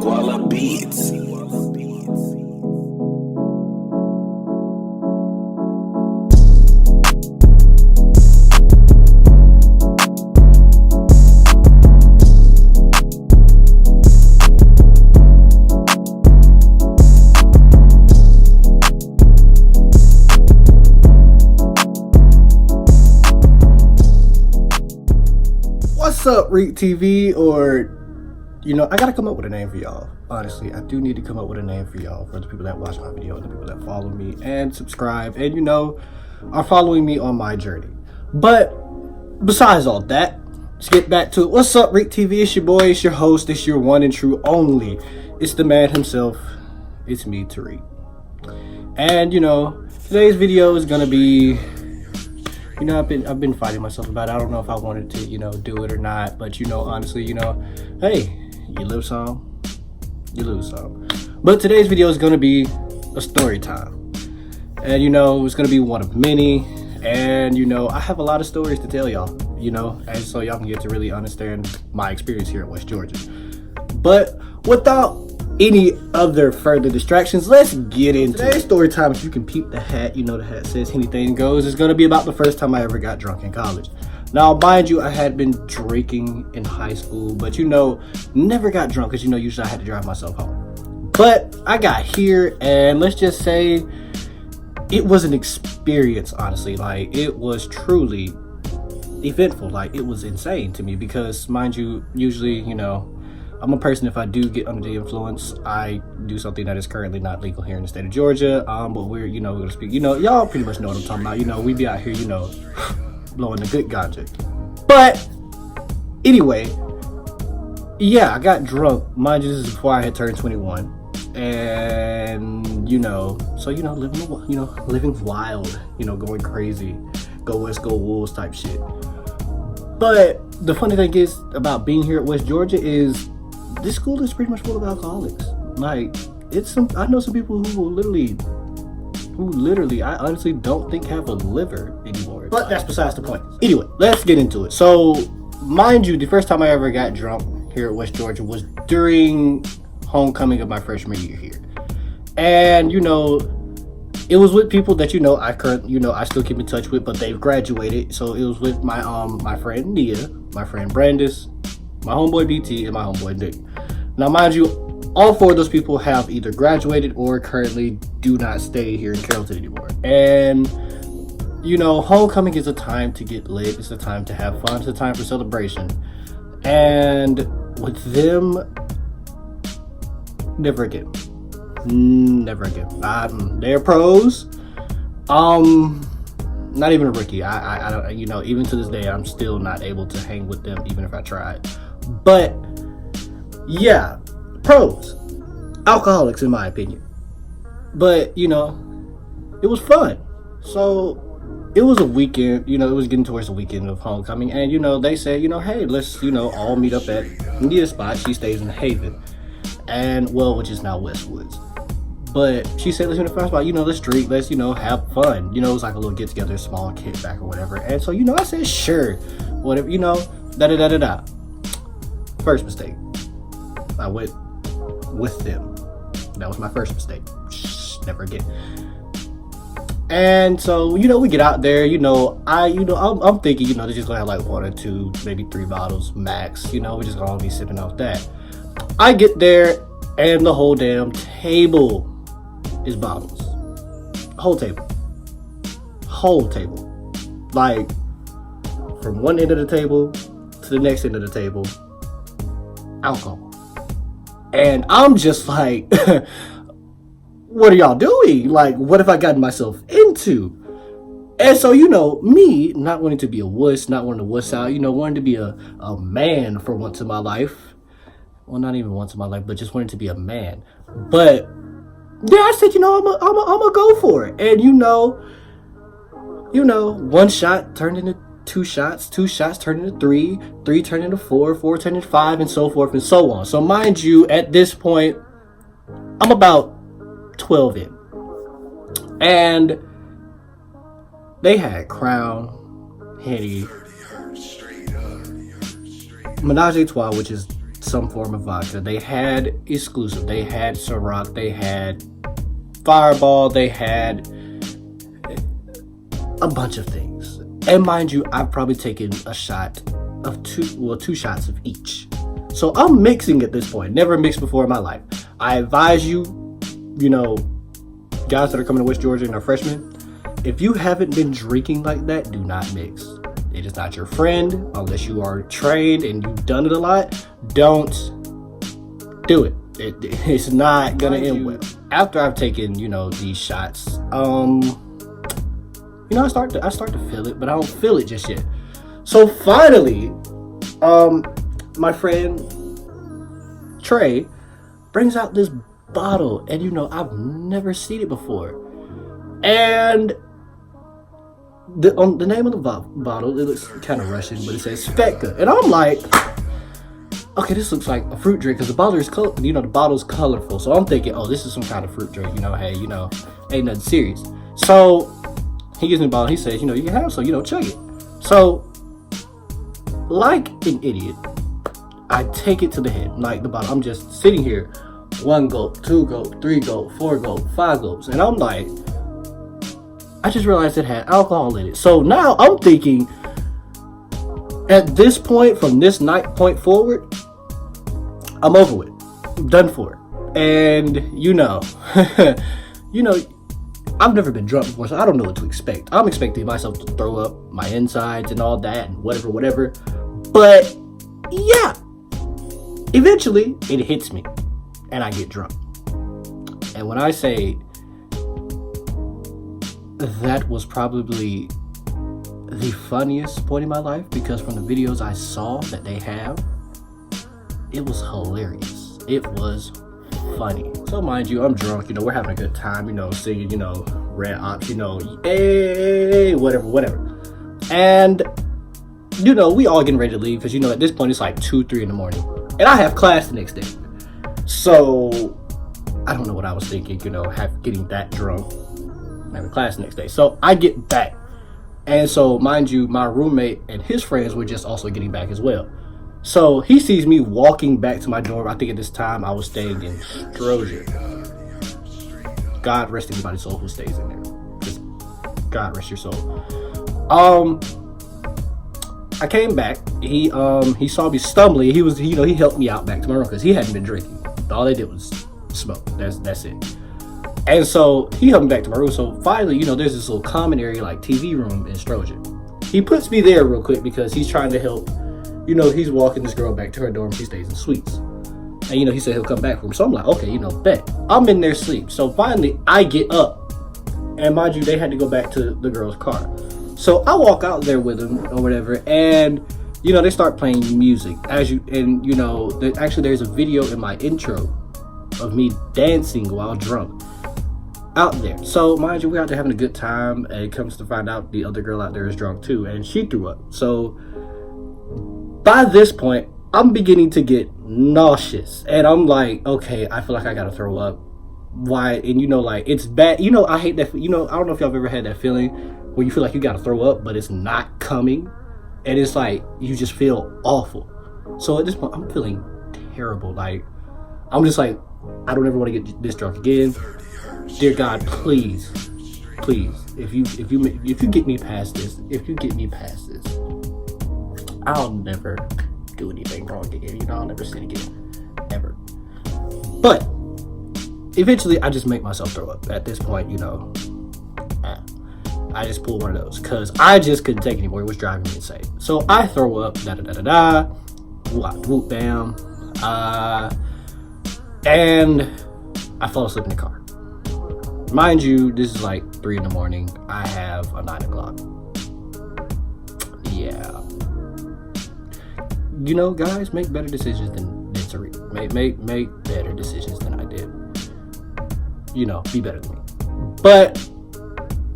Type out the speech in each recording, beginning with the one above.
Koala Beats. What's up, Reek TV? Or, I gotta come up with a name for y'all. Honestly, I do need to come up with a name for y'all, for the people that watch my video, the people that follow me and subscribe, and are following me on my journey. But besides all that, let's get back to it. What's up, Reek TV? It's your boy, it's your host, it's your one and true only. It's the man himself. It's me, Tariq. And today's video is gonna be. I've been fighting myself about it. I don't know if I wanted to, do it or not. But honestly, hey, you live some, you lose some. But today's video is gonna be a story time, and it's gonna be one of many. And I have a lot of stories to tell y'all. And so y'all can get to really understand my experience here at West Georgia. But without any other further distractions, let's get into today's story time. If you can peep the hat, the hat says anything goes. It's going to be about the first time I ever got drunk in college. Now, mind you, I had been drinking in high school, but never got drunk because usually I had to drive myself home. But I got here, and let's just say it was an experience, honestly. Like, it was truly eventful. Like, it was insane to me because, mind you, usually, I'm a person, if I do get under the influence, I do something that is currently not legal here in the state of Georgia. But we're gonna speak, y'all pretty much know what I'm talking about. We be out here, blowing the good ganja. But anyway, yeah, I got drunk. Mind you, this is before I had turned 21. And, so, living wild, going crazy, go West, go Wolves type shit. But the funny thing is about being here at West Georgia is this school is pretty much full of alcoholics. Like, I know some people who literally, I honestly don't think have a liver anymore. But that's besides the point. Anyway, let's get into it. So, mind you, the first time I ever got drunk here at West Georgia was during homecoming of my freshman year here. And, it was with people that I still keep in touch with, but they've graduated. So it was with my friend Nia, my friend Brandis, my homeboy BT, and my homeboy Nick. Now, mind you, all four of those people have either graduated or currently do not stay here in Carrollton anymore. And homecoming is a time to get lit. It's a time to have fun. It's a time for celebration. And with them, never again. Never again. They're pros. Not even a rookie. I don't. Even to this day, I'm still not able to hang with them, even if I tried. But yeah, pros, alcoholics, in my opinion. But it was fun. So it was a weekend. It was getting towards the weekend of homecoming, and they said, hey, let's all meet up at Nia's spot. She stays in Haven, which is now Westwoods. But she said, let's spot, let's drink, let's, have fun. It was like a little get together, small kickback or whatever. And so, I said, sure, whatever, da-da-da-da-da. First mistake. I went with them. That was my first mistake. Never again. And so, we get out there, I'm thinking, they're just gonna have like 1 or 2, maybe 3 bottles max. We're just gonna all be sipping off that. I get there, and the whole damn table is bottles. Whole table. Like, from one end of the table to the next end of the table, alcohol. And I'm just like, what are y'all doing? Like, what have I gotten myself into? And so, me not wanting to be a wuss, not wanting to wuss out, wanting to be a man for once in my life. Well, not even once in my life, but just wanting to be a man. But yeah, I said, I'm gonna go for it. And one shot turned into 2 shots, 2 shots turned into 3, 3 turned into 4, 4 turned into 5, and so forth and so on. So mind you, at this point, I'm about 12 in. And they had Crown, Henny, Menage a Trois, which is some form of vodka. They had Exclusive, they had Ciroc, they had Fireball, they had a bunch of things. And mind you, I've probably taken a shot of two shots of each. So I'm mixing at this point. Never mixed before in my life. I advise you, guys that are coming to West Georgia and are freshmen, if you haven't been drinking like that, do not mix. It is not your friend unless you are trained and you've done it a lot. Don't do it. It's not gonna end well. After I've taken, these shots, I start to feel it, but I don't feel it just yet. So finally, my friend Trey brings out this bottle, and I've never seen it before. And the name of the bottle, it looks kind of Russian, but it says Svedka, and I'm like, okay, this looks like a fruit drink because the bottle is the bottle's colorful. So I'm thinking, oh, this is some kind of fruit drink. Hey, ain't nothing serious. So he gives me the bottle. He says, you can have some, chug it. So, like an idiot, I take it to the head, like the bottle. I'm just sitting here, 1 gulp, 2 gulp, 3 gulp, 4 gulp, 5 gulps, and I'm like, I just realized it had alcohol in it. So now I'm thinking, at this point, from this night point forward, I'm over with. I'm done for. And I've never been drunk before, so I don't know what to expect. I'm expecting myself to throw up my insides and all that and whatever. But yeah, eventually it hits me and I get drunk. And when I say that was probably the funniest point in my life, because from the videos I saw that they have, it was hilarious. It was funny. So mind you, I'm drunk, we're having a good time, singing, Red Ops, hey, whatever. And, we all getting ready to leave because, at this point it's like 2-3 in the morning. And I have class the next day. So, I don't know what I was thinking, getting that drunk, having class the next day. So, I get back. And so, mind you, my roommate and his friends were just also getting back as well. So he sees me walking back to my dorm. I think at this time I was staying in Strozier. God rest anybody's soul who stays in there. Just God rest your soul. I came back. He saw me stumbling. He was, he helped me out back to my room because he hadn't been drinking. All they did was smoke. That's it. And so he helped me back to my room. So finally, there's this little common area like TV room in Strozier. He puts me there real quick because he's trying to help. He's walking this girl back to her dorm. She stays in suites. And, he said he'll come back for him. So I'm like, okay, bet. I'm in their sleep. So finally, I get up. And mind you, they had to go back to the girl's car. So I walk out there with him or whatever. And, they start playing music. Actually, there's a video in my intro of me dancing while drunk out there. So mind you, we're out there having a good time. And it comes to find out the other girl out there is drunk too. And she threw up. So by this point, I'm beginning to get nauseous. And I'm like, okay, I feel like I gotta throw up. Why? And it's bad. I hate that. I don't know if y'all have ever had that feeling where you feel like you gotta throw up, but it's not coming. And it's like, you just feel awful. So at this point, I'm feeling terrible. Like, I'm just like, I don't ever want to get this drunk again. Dear God, please, if you get me past this, I'll never do anything wrong again. I'll never sin again. Ever. But eventually I just make myself throw up. At this point, I just pull one of those because I just couldn't take it anymore. It was driving me insane. So I throw up, whoop, bam. And I fall asleep in the car. Mind you, this is like 3 in the morning. I have a 9 o'clock. Yeah. Guys, make better decisions than Tariq. Make better decisions than I did. Be better than me. But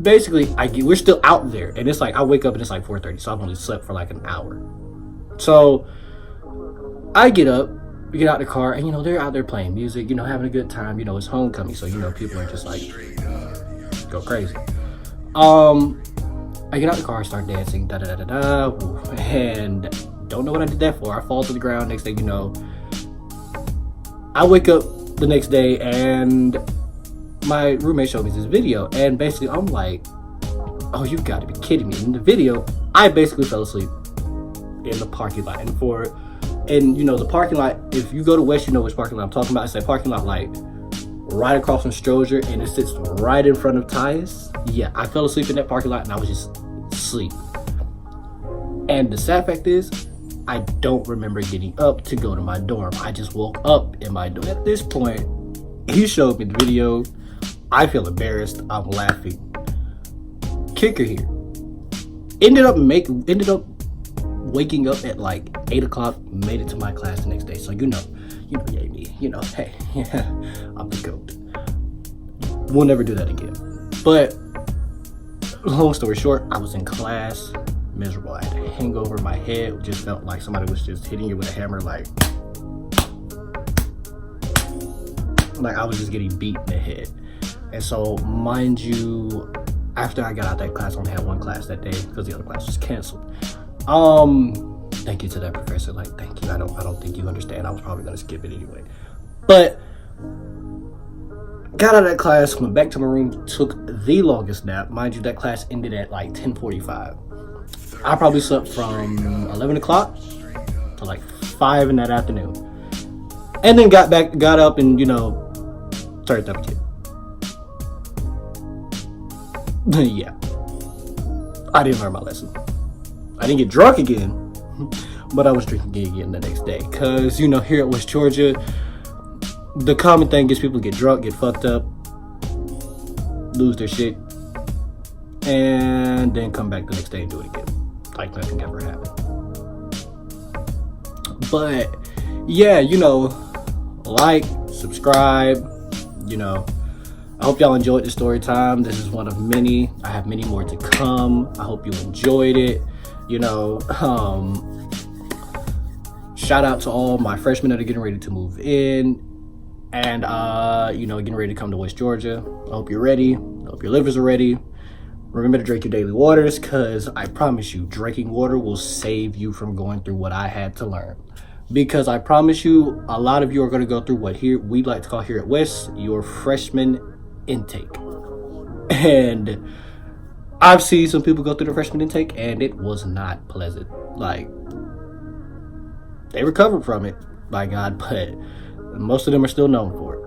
basically, we're still out there, and it's like I wake up and it's like 4:30, so I've only slept for like an hour. So I get up, we get out the car, and they're out there playing music, having a good time. It's homecoming, so people are just like go crazy. I get out the car, start dancing, and don't know what I did that for. I fall to the ground. Next thing you know, I wake up the next day and my roommate showed me this video, and basically I'm like, oh, you gotta be kidding me. In the video, I basically fell asleep in the parking lot. And you know, the parking lot, if you go to West, you know which parking lot I'm talking about. It's that parking lot like right across from Stroger, and it sits right in front of Tyus. Yeah, I fell asleep in that parking lot and I was just asleep. And the sad fact is, I don't remember getting up to go to my dorm. I just woke up in my dorm. At this point, he showed me the video. I feel embarrassed. I'm laughing. Kicker here. Ended up waking up at like 8 o'clock. Made it to my class the next day. So you know, yeah, me. You know, hey, yeah, I'm the GOAT. We'll never do that again. But long story short, I was in class, miserable. I had a hangover. My head just felt like somebody was just hitting you with a hammer, like I was just getting beat in the head. And so, mind you, after I got out that class, I only had one class that day because the other class was canceled. Thank you to that professor. Like, thank you. I don't think you understand. I was probably gonna skip it anyway. But got out of that class, went back to my room, took the longest nap. Mind you, that class ended at like 10:45. I probably slept from 11 o'clock to like 5 in that afternoon. And then got up and, you know, started up again. Yeah. I didn't learn my lesson. I didn't get drunk again, but I was drinking again the next day. Cause, you know, here at West Georgia, the common thing is people get drunk, get fucked up, lose their shit, and then come back the next day and do it again. Like nothing ever happened. But yeah, you know, like, subscribe, you know. I hope y'all enjoyed the story time. This is one of many. I have many more to come. I hope you enjoyed it. You know, shout out to all my freshmen that are getting ready to move in and, you know, getting ready to come to West Georgia. I hope you're ready. I hope your livers are ready. Remember to drink your daily waters, because I promise you, drinking water will save you from going through what I had to learn. Because I promise you, a lot of you are going to go through what we like to call here at West your freshman intake. And I've seen some people go through the freshman intake and it was not pleasant. Like, they recovered from it, by God, but most of them are still known for it.